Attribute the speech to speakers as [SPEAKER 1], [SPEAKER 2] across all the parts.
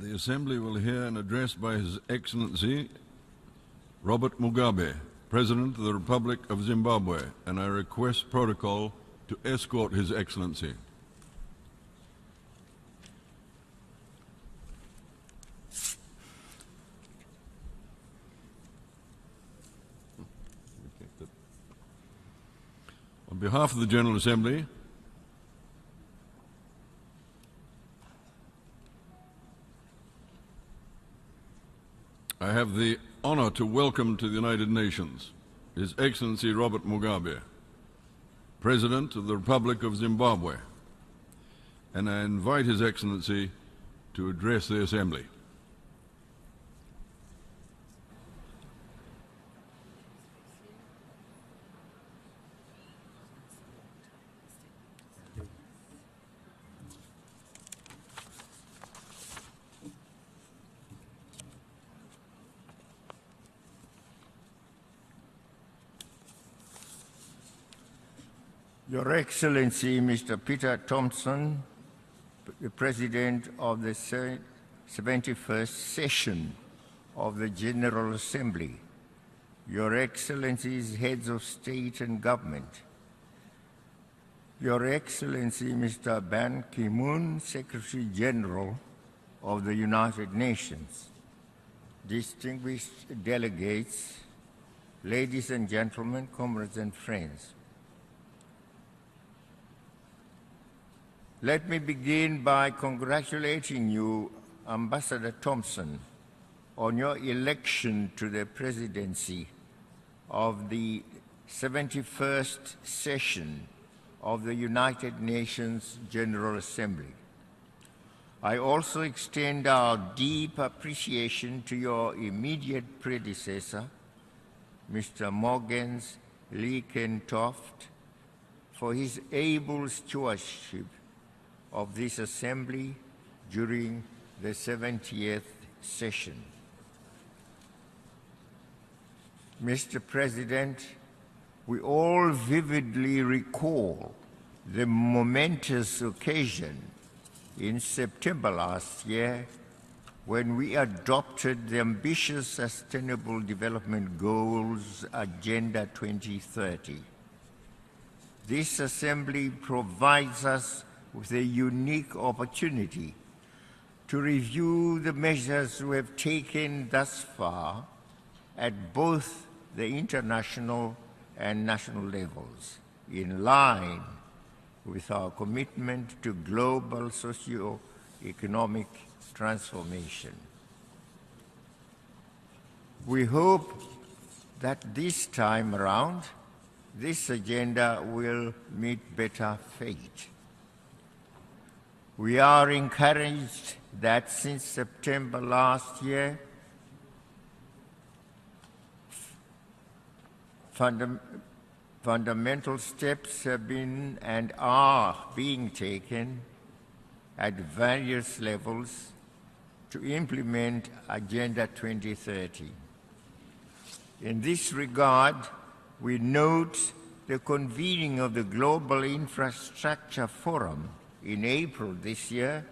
[SPEAKER 1] The Assembly will hear an address by His Excellency Robert Mugabe, President of the Republic of Zimbabwe, and I request protocol to escort His Excellency. On behalf of the General Assembly, I have the honor to welcome to the United Nations His Excellency Robert Mugabe, President of the Republic of Zimbabwe, and I invite His Excellency to address the Assembly.
[SPEAKER 2] Your Excellency, Mr. Peter Thompson, the President of the 71st session of the General Assembly, Your Excellencies, Heads of State and Government, Your Excellency, Mr. Ban Ki-moon, Secretary General of the United Nations, distinguished delegates, ladies and gentlemen, comrades and friends. Let me begin by congratulating you, Ambassador Thompson, on your election to the presidency of the 71st session of the United Nations General Assembly. I also extend our deep appreciation to your immediate predecessor, Mr. Morgens Lienkentoft, for his able stewardship of this Assembly during the 70th session. Mr. President, we all vividly recall the momentous occasion in September last year when we adopted the ambitious Sustainable Development Goals Agenda 2030. This Assembly provides us with a unique opportunity to review the measures we have taken thus far at both the international and national levels, in line with our commitment to global socio-economic transformation. We hope that this time around, this agenda will meet better fate. We are encouraged that since September last year, fundamental steps have been and are being taken at various levels to implement Agenda 2030. In this regard, we note the convening of the Global Infrastructure Forum in April this year,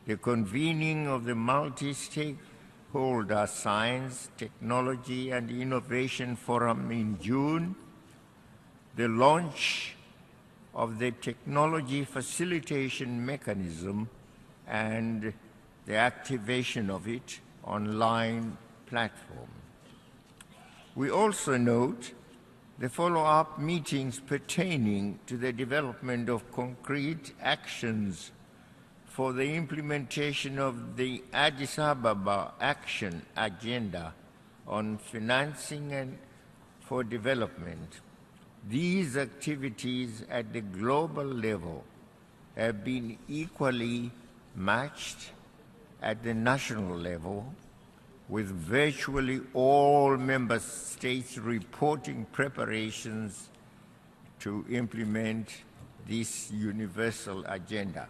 [SPEAKER 2] the convening of the Multi-Stakeholder Science, Technology and Innovation Forum in June, the launch of the Technology Facilitation Mechanism and the activation of it online platform. We also note the follow-up meetings pertaining to the development of concrete actions for the implementation of the Addis Ababa Action Agenda on financing and for development. These activities at the global level have been equally matched at the national level, with virtually all member states reporting preparations to implement this universal agenda.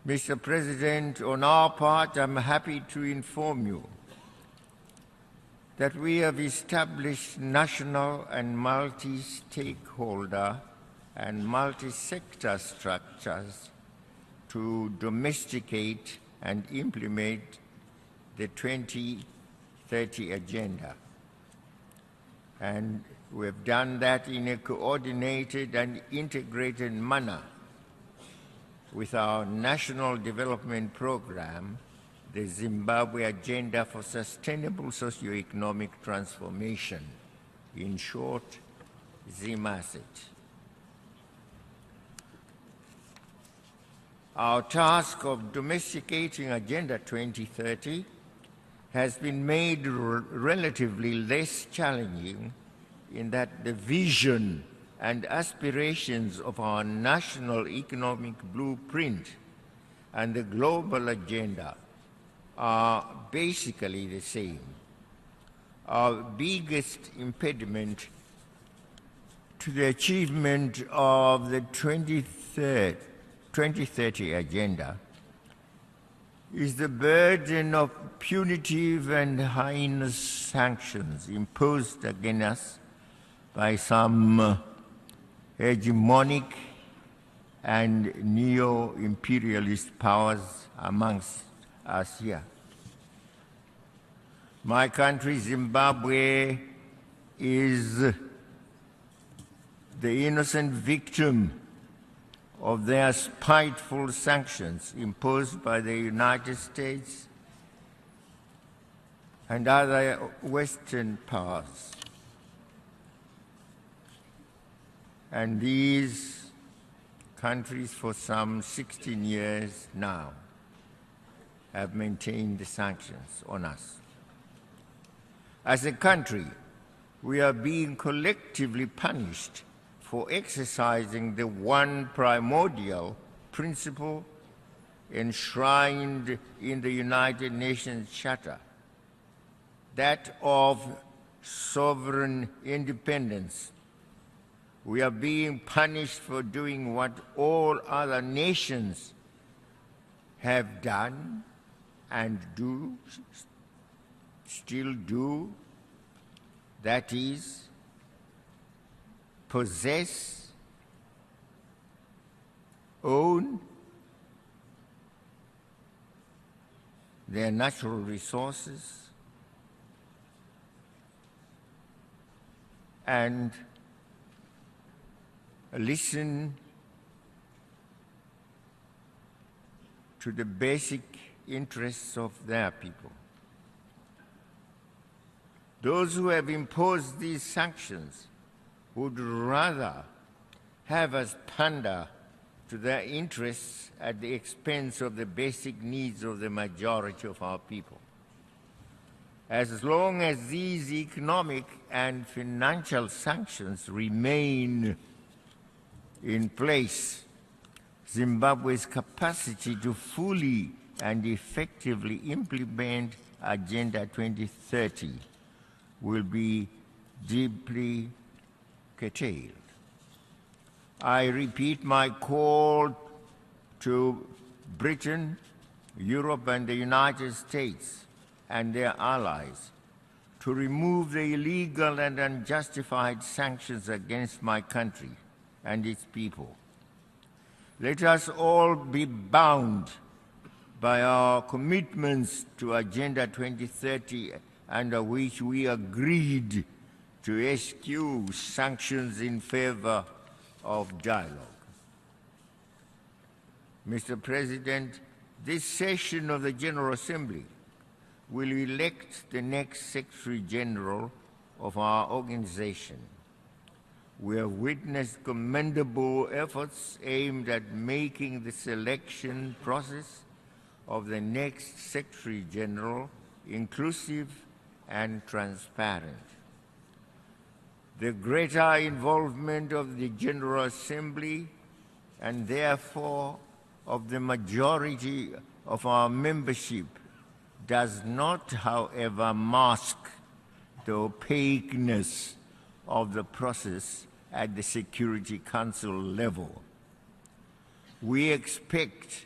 [SPEAKER 2] Mr. President, on our part, I'm happy to inform you that we have established national and multi-stakeholder and multi-sector structures to domesticate and implement the 2030 agenda. And we have done that in a coordinated and integrated manner with our National Development Program, the Zimbabwe Agenda for Sustainable Socio-Economic Transformation, in short, ZIMASET. Our task of domesticating Agenda 2030 has been made relatively less challenging in that the vision and aspirations of our national economic blueprint and the global agenda are basically the same. Our biggest impediment to the achievement of the 2030 agenda is the burden of punitive and heinous sanctions imposed against us by some hegemonic and neo-imperialist powers amongst us here. My country, Zimbabwe, is the innocent victim of their spiteful sanctions imposed by the United States and other Western powers. And these countries for some 16 years now have maintained the sanctions on us. As a country, we are being collectively punished for exercising the one primordial principle enshrined in the United Nations Charter, that of sovereign independence. We are being punished for doing what all other nations have done and still do, that is, possess, own their natural resources, and listen to the basic interests of their people. Those who have imposed these sanctions would rather have us pander to their interests at the expense of the basic needs of the majority of our people. As long as these economic and financial sanctions remain in place, Zimbabwe's capacity to fully and effectively implement Agenda 2030 will be deeply curtailed. I repeat my call to Britain, Europe, and the United States and their allies to remove the illegal and unjustified sanctions against my country and its people. Let us all be bound by our commitments to Agenda 2030, under which we agreed to eschew sanctions in favor of dialogue. Mr. President, this session of the General Assembly will elect the next Secretary General of our organization. We have witnessed commendable efforts aimed at making the selection process of the next Secretary General inclusive and transparent. The greater involvement of the General Assembly and therefore of the majority of our membership does not, however, mask the opaqueness of the process at the Security Council level. We expect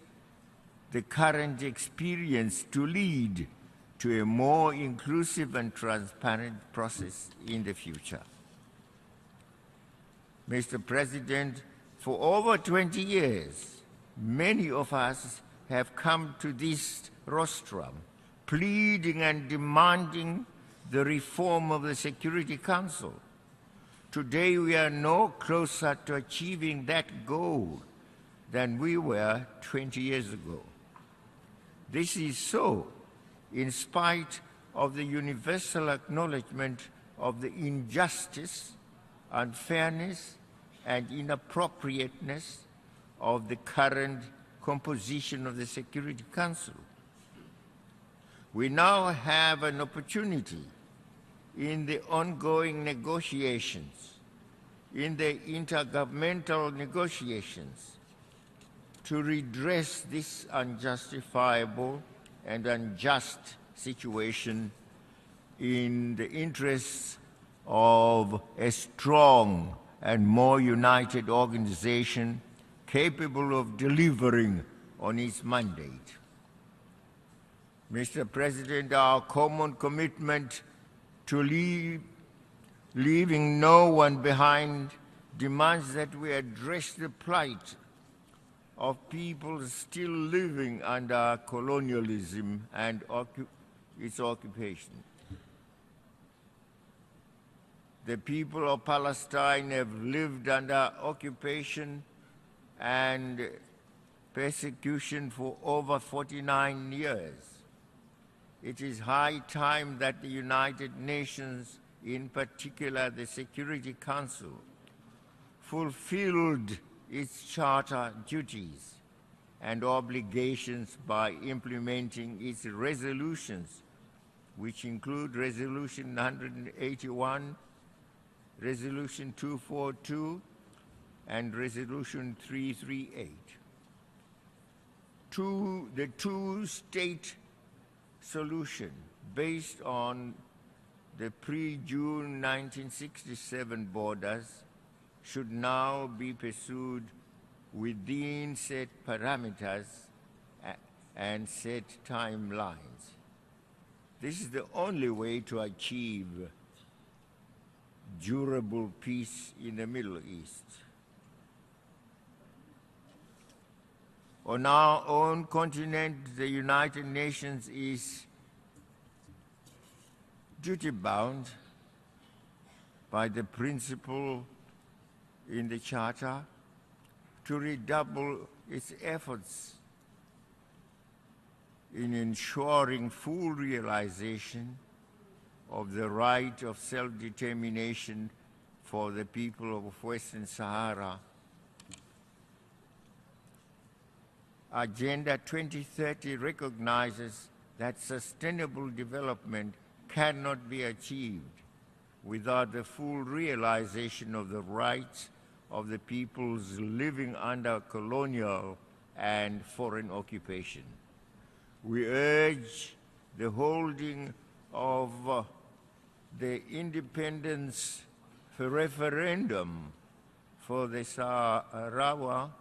[SPEAKER 2] the current experience to lead to a more inclusive and transparent process in the future. Mr. President, for over 20 years, many of us have come to this rostrum, pleading and demanding the reform of the Security Council. Today we are no closer to achieving that goal than we were 20 years ago. This is so in spite of the universal acknowledgement of the injustice, unfairness, and inappropriateness of the current composition of the Security Council. We now have an opportunity in the ongoing negotiations, in the intergovernmental negotiations, to redress this unjustifiable and unjust situation in the interests of a strong and more united organization capable of delivering on its mandate. Mr. President, our common commitment to leaving no one behind demands that we address the plight of people still living under colonialism and its occupation. The people of Palestine have lived under occupation and persecution for over 49 years. It is high time that the United Nations, in particular the Security Council, fulfilled its charter duties and obligations by implementing its resolutions, which include Resolution 181, Resolution 242, and Resolution 338. The two-state solution based on the pre-June 1967 borders should now be pursued within set parameters and set timelines. This is the only way to achieve durable peace in the Middle East. On our own continent, the United Nations is duty-bound by the principle in the Charter to redouble its efforts in ensuring full realization of the right of self-determination for the people of Western Sahara. Agenda 2030 recognizes that sustainable development cannot be achieved without the full realization of the rights of the peoples living under colonial and foreign occupation. We urge the holding of the independence referendum for the Sahrawis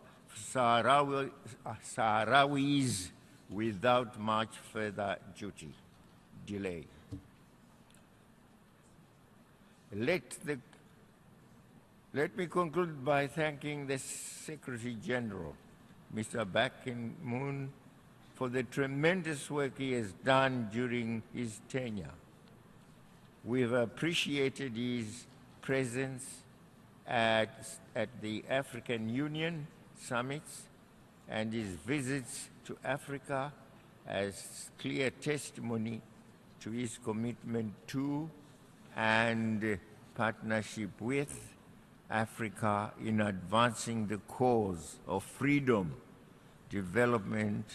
[SPEAKER 2] without much further delay. Let me conclude by thanking the Secretary General, Mr. Ban Ki-moon, for the tremendous work he has done during his tenure. We've appreciated his presence at the African Union summits and his visits to Africa as clear testimony to his commitment to and partnership with Africa in advancing the cause of freedom, development,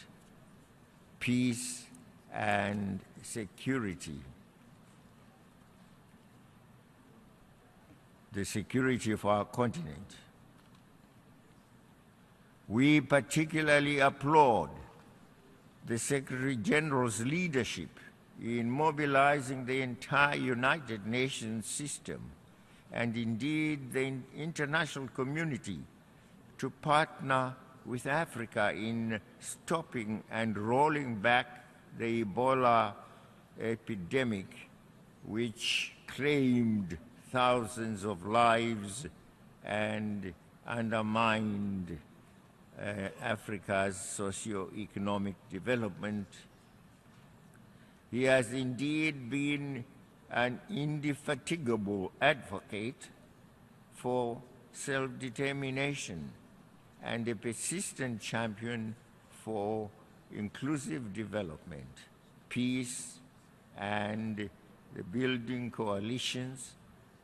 [SPEAKER 2] peace, and security. The security of our continent. We particularly applaud the Secretary General's leadership in mobilizing the entire United Nations system and indeed the international community to partner with Africa in stopping and rolling back the Ebola epidemic, which claimed thousands of lives and undermined Africa's socio-economic development. He has indeed been an indefatigable advocate for self-determination and a persistent champion for inclusive development, peace, and the building coalitions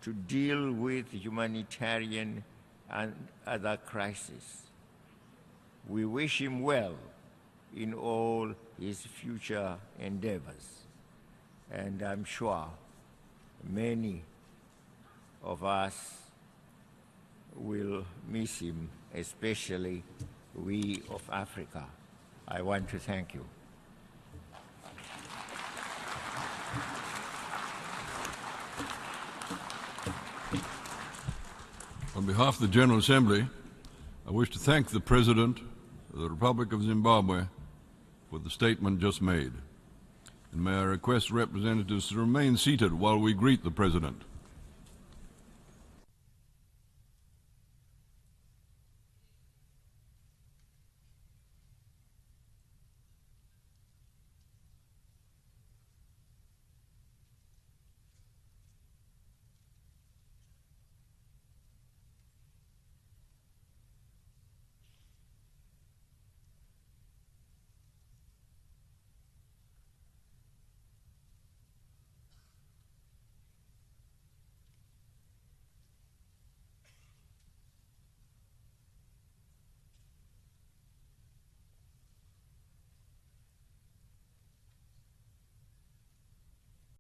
[SPEAKER 2] to deal with humanitarian and other crises. We wish him well in all his future endeavors, and I'm sure many of us will miss him, especially we of Africa. I want to thank you.
[SPEAKER 1] On behalf of the General Assembly, I wish to thank the President of the Republic of Zimbabwe for the statement just made. And may I request representatives to remain seated while we greet the President.